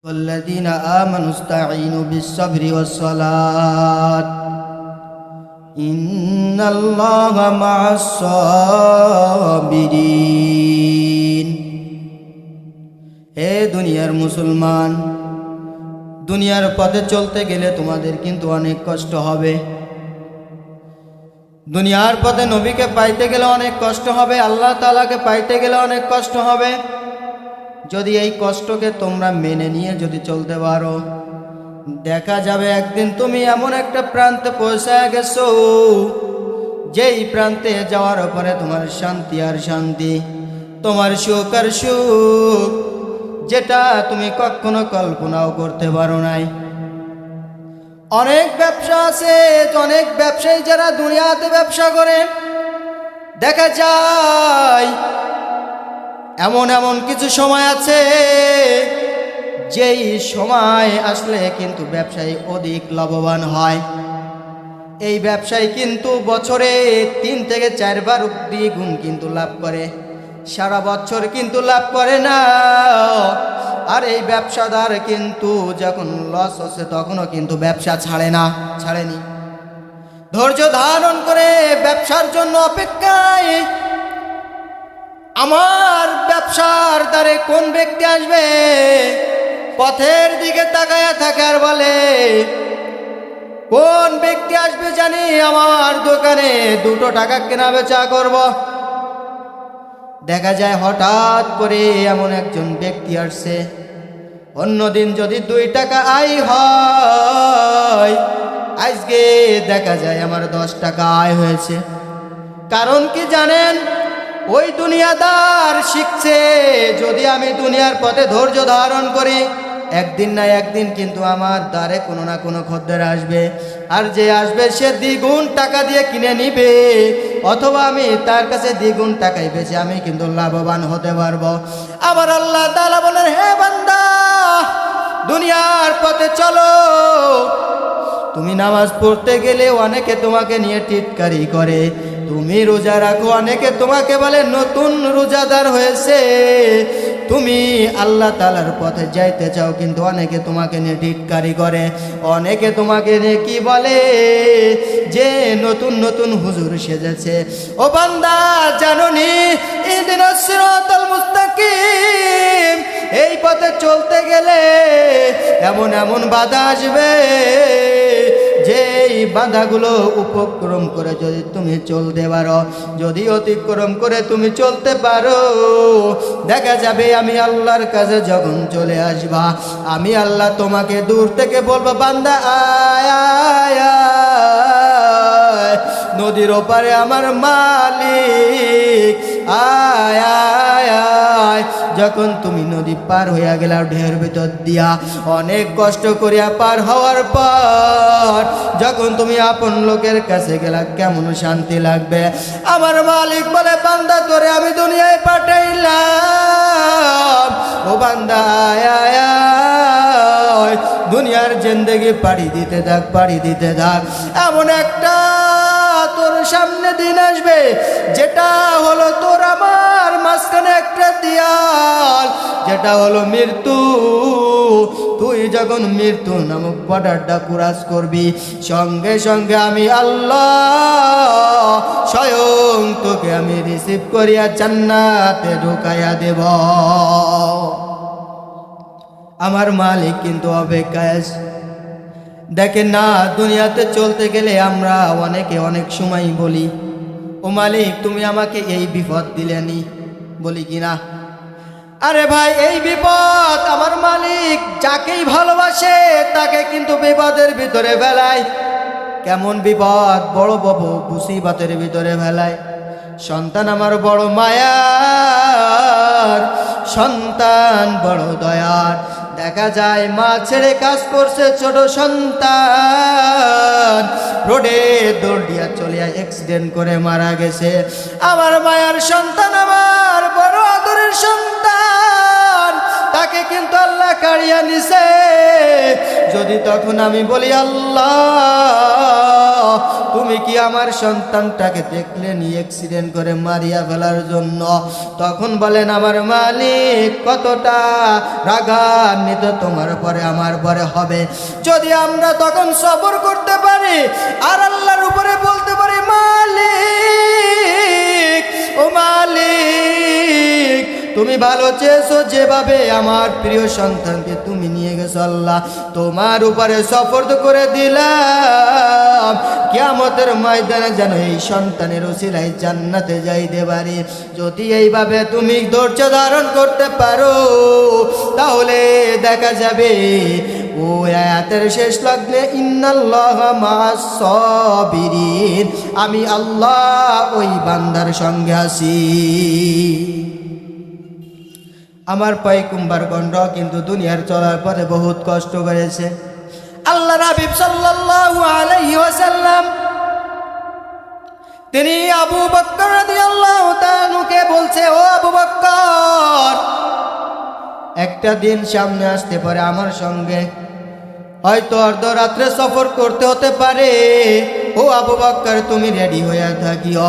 والذين آمنوا استعينوا بالصبر والصلاة إن الله مع الصابرين। হে দুনিয়ার মুসলমান, দুনিয়ার পথে চলতে গেলে তোমাদের কিন্তু অনেক কষ্ট হবে। দুনিয়ার পথে নবীকে পাইতে গেলে অনেক কষ্ট হবে, আল্লাহ তাআলাকে পাইতে গেলে অনেক কষ্ট হবে। যদি এই কষ্টকে তোমরা মেনে নিয়ে যদি চলতে পারো, দেখা যাবে একদিন তুমি এমন একটা প্রান্তে পৌঁছায় গেছো, যেই প্রান্তে যাওয়ার পরে তোমার শান্তি আর শান্তি, তোমার সুখ আর সুখ, যেটা তুমি কখনো কল্পনাও করতে পারো নাই। অনেক ব্যবসা আছে, অনেক ব্যবসায়ী যারা দুনিয়াতে ব্যবসা করে, দেখা যায় এমন এমন কিছু সময় আছে যেই সময় আসলে কিন্তু ব্যবসায়ী অধিক লাভবান হয়। এই ব্যবসায়ী কিন্তু বছরে 3 থেকে 4 বার দ্বিগুণ কিন্তু লাভ করে, সারা বছর কিন্তু লাভ করে না। আর এই ব্যবসাদার কিন্তু যখন লস হচ্ছে তখনও কিন্তু ব্যবসা ছাড়েনি। ধৈর্য ধারণ করে ব্যবসার জন্য অপেক্ষায়। আমার ব্যবসার দ্বারে কোন ব্যক্তি আসবে, পথের দিকে তাকায়া থাকে আর বলে কোন ব্যক্তি আসবে জানি আমার দোকানে 2 টাকা কেনা বেচা করব। দেখা যায় হঠাৎ করে এমন একজন ব্যক্তি আসছে, অন্যদিন যদি 2 টাকা আয় হয়, আজকে দেখা যায় আমার 10 টাকা আয় হয়েছে। কারণ কি জানেন? ওই দুনিয়াদার শিখছে, যদি আমি দুনিয়ার পথে ধৈর্য ধারণ করি, একদিন না একদিন কিন্তু আমার দ্বারে কোনো না কোনো খদ্দের আসবে, আর যে আসবে সে দ্বিগুণ টাকা দিয়ে কিনে নিবে, অথবা আমি তার কাছে দ্বিগুণ টাকায় বেচে আমি কিন্তু লাভবান হতে পারবো। আমার আল্লাহ তাআলা বলেন, হে বান্দা, দুনিয়ার পথে চলো। তুমি নামাজ পড়তে গেলে অনেকে তোমাকে নিয়ে টিটকারি করে, তুমি রোজা রাখো, অনেকে তোমাকে বলে নতুন রোজাদার হয়েছে। তুমি আল্লাহ তাআলার পথে যাইতে চাও, কিন্তু অনেকে তোমাকে নিয়ে টিটকারি করে, অনেকে তোমাকে নিয়ে কি বলে যে নতুন নতুন হুজুর সেজেছে। ও বান্দা, জানোনি ইহদিনাস সিরাতাল মুস্তাকিম, এই পথে চলতে গেলে এমন এমন বাধা আসবে, যে বাধাগুলো উপক্রম করে যদি তুমি চলতে পারো, যদি অতিক্রম করে তুমি চলতে পারো, দেখা যাবে আমি আল্লাহর কাছে যখন চলে আসবা, আমি আল্লাহ তোমাকে দূর থেকে বলবো, বান্দা আয় আয় আয়, নদীর ওপারে আমার মালিক, আয় আয় আয়। যখন তুমি নদী পার হইয়া গেলা, ঢের ভিতর দিয়া অনেক কষ্ট করিয়া পার হওয়ার পর যখন তুমি আপন লোকের কাছে গেলা, কেমন শান্তি লাগবে। আমার মালিক বলে, বান্দা তোরে আমি দুনিয়ায় পাঠাইলাম, ও বান্দা আয় আয় আয়, দুনিয়ার জিন্দেগি পাড়ি দিতে থাক। এমন একটা তোর সামনে দিন আসবে, যেটা হলো তোর আমার মাঝখানে একটা দেয়াল, যেটা হলো মৃত্যু। তুই যখন মৃত্যু নামক বর্ডারটা ক্রস করবি, সঙ্গে সঙ্গে আমি আল্লাহ স্বয়ং তোকে আমি রিসিভ করিয়া জান্নাতে ঢুকাইয়া দেব। আমার মালিক কিন্তু অপেক্ষায় আছে। দেখেন না, দুনিয়াতে চলতে গেলে আমরা অনেকে অনেক সময় বলি, ও মালিক তুমি আমাকে এই বিপদ দিলেনি, বলি কিনা? আরে ভাই, এই বিপদ আমার মালিক যাকেই ভালোবাসে তাকে কিন্তু বিপদের ভিতরে ফেলায়। কেমন বিপদ? বড় বড় মুসিবতের ভিতরে ফেলায়। সন্তান আমার বড় মায়ার, সন্তান বড় দয়ার। দেখা যায় মা ছেড়ে কাজ করছে, ছোট সন্তান রোডে দৌড় দিয়া চলিয়া অ্যাক্সিডেন্ট করে মারা গেছে। আমার মায়ার সন্তান, আমার বড় আদরের সন্তান, তাকে কিন্তু আল্লাহ কাড়িয়া নিছে। যদি তখন আমি বলি আল্লাহ তুমি কি আমার সন্তানটাকে দেখলেনি অ্যাক্সিডেন্ট করে মারিয়া ফেলার জন্য, তখন বলেন আমার মালিক কতটা রাগান্বিত তোমার পরে আমার পরে হবে। যদি আমরা তখন সবর করতে পারি আর আল্লাহর উপরে বলতে পারি মালিক ও মালিক তুমি ভালো চেয়েছো, যেভাবে আমার প্রিয় সন্তানকে তুমি নিয়ে গেছো আল্লাহ তোমার উপরে সফর করে দিলাম, কিয়ামতের ময়দানে যেন এই সন্তানের ওসিলায় জান্নাতে যাইতে পারি। যদি এইভাবে তুমি ধৈর্য ধারণ করতে পারো তাহলে দেখা যাবে ও আয়াতের শেষ লগ্নে ইন্নাল্লাহা মা'আস সাবিরিন, আমি আল্লাহ ওই বান্দার সঙ্গে আছি। আমার পয়গম্বরগণরাও কিন্তু দুনিয়ার চলার পরে বহুত কষ্ট করেছে। আল্লাহর হাবিব সাল্লাল্লাহু আলাইহি ওয়াসাল্লাম তিনি আবু বকর রাদিয়াল্লাহু তাআলাকে বলছে, ও আবু বকর একটা দিন সামনে আসতে পারে আমার সঙ্গে, হয়তো অর্ধরাত্রে সফর করতে হতে পারে, ও আবু বকর তুমি রেডি হয়ে থাকিও।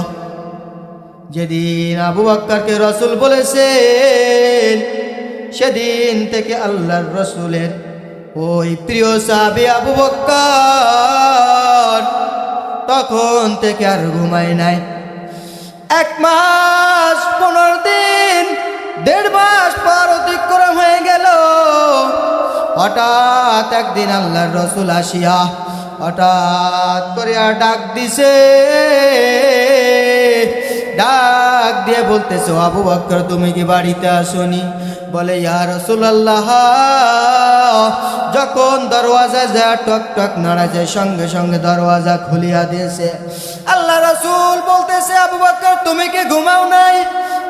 যেদিন আবু বকরকে রাসূল বলেছেন সেদিন থেকে আল্লাহর রাসূলের ওই প্রিয় সাহাবী আবু বকর তখন থেকে আর ঘুমায় নাই। 1 মাস 15 দিন 1.5 মাস পর অতিক্রম হয়ে গেল। হঠাৎ একদিন আল্লাহর রাসূল আসিয়া হঠাৎ করে ডাক দিছে, ডাক দিয়ে বলতেছে, আবু বকর তুমি কি বাড়িতে আসোনি? বলে ইয়া রাসূলুল্লাহ, যখন দরওয়াজা যা টক টক নাড়া যায় সঙ্গে সঙ্গে দরওয়াজা খুলিয়া দিয়েছে। আল্লাহ রাসূল বলতেছে, আবু বকর তুমি কি ঘুমাও নাই?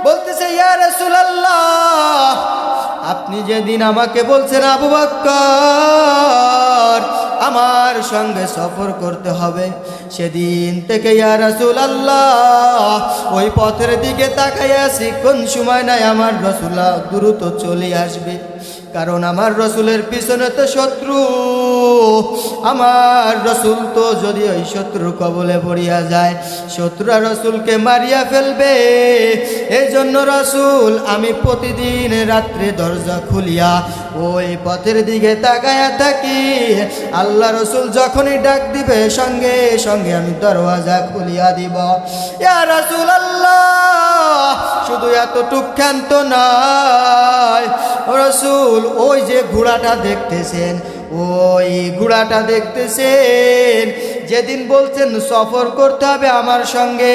বলতেছে ইয়া রাসূলুল্লাহ আপনি যেদিন আমাকে বলছেন আবু বকর আমার সঙ্গে সফর করতে হবে, সেদিন থেকে ইয়া রাসূলুল্লাহ ওই পথের দিকে তাকাইয়া আছি, কোন সময় নাই আমার রাসূলুল্লাহ দ্রুত চলে আসবে, কারণ আমার রাসূলের পিছনে তো শত্রু, আমার রাসূল তো যদি ওই শত্রুর কবলে পড়িয়া যায় শত্রুরা রাসূলকে মারিয়া ফেলবে। এই জন্য রাসূল আমি প্রতিদিন রাত্রে দরজা খুলিয়া ওই পথের দিকে তাকায়া থাকি, আল্লাহ রাসূল যখনই ডাক দিবে সঙ্গে সঙ্গে আমি দরওয়াজা খুলিয়া দিব। ইয়া রাসূলুল্লাহ শুধু এতটুক ক্ষান্ত নয় রাসূল, ওই যে ঘোড়াটা দেখতেছেন ওই ঘোড়াটা দেখতেছেন, যেদিন বলছেন সফর করতে হবে আমার সঙ্গে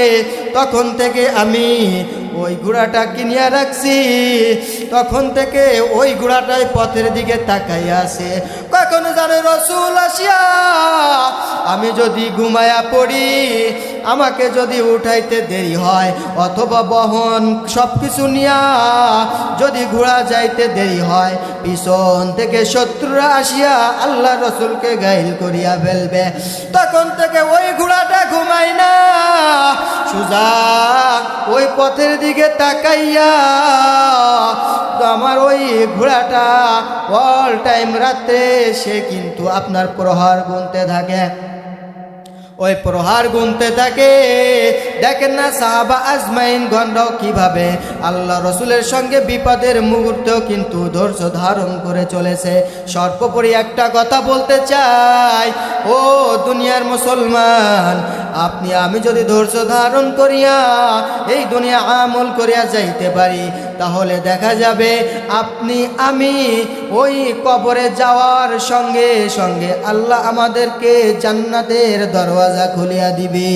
তখন থেকে আমি ওই ঘোড়াটা কিনিয়া রাখছি, তখন থেকে ওই ঘোড়াটাই পথের দিকে তাকাইয়া আছে। কখনো জানে রাসূল আসিয়া আমি যদি ঘুমায়া পড়ি, আমাকে যদি উঠাইতে দেরি হয় অথবা বহন সব কিছু নিয়া যদি ঘোড়া যাইতে দেরি হয়, পিছন থেকে শত্রুরা আসিয়া আল্লাহ রাসূলকে ঘায়েল করিয়া ফেলবে, তখন থেকে ওই ঘোড়াটা ঘুমাই না, সোজা ওই পথের দিকে তাকাইয়া আমার ওই ঘোড়াটা অল টাইম রাতে সে কিন্তু আপনার প্রহার গুনতে থাকে, ওই প্রহার গুনতে থাকে। দেখেন না সাহাবা আজমাইন গণরাও কিভাবে আল্লাহ রসুলের সঙ্গে বিপদের মুহূর্তেও কিন্তু ধৈর্য ধারণ করে চলেছে। সর্বোপরি একটা কথা বলতে চাই, ও দুনিয়ার মুসলমান, আপনি আমি যদি ধৈর্য ধারণ করিয়া এই দুনিয়া আমল করিয়া যাইতে পারি, তাহলে দেখা যাবে আপনি আমি ওই কবরে যাওয়ার সঙ্গে সঙ্গে আল্লাহ আমাদেরকে জান্নাতের দরওয়াজা খুলিয়া দিবে।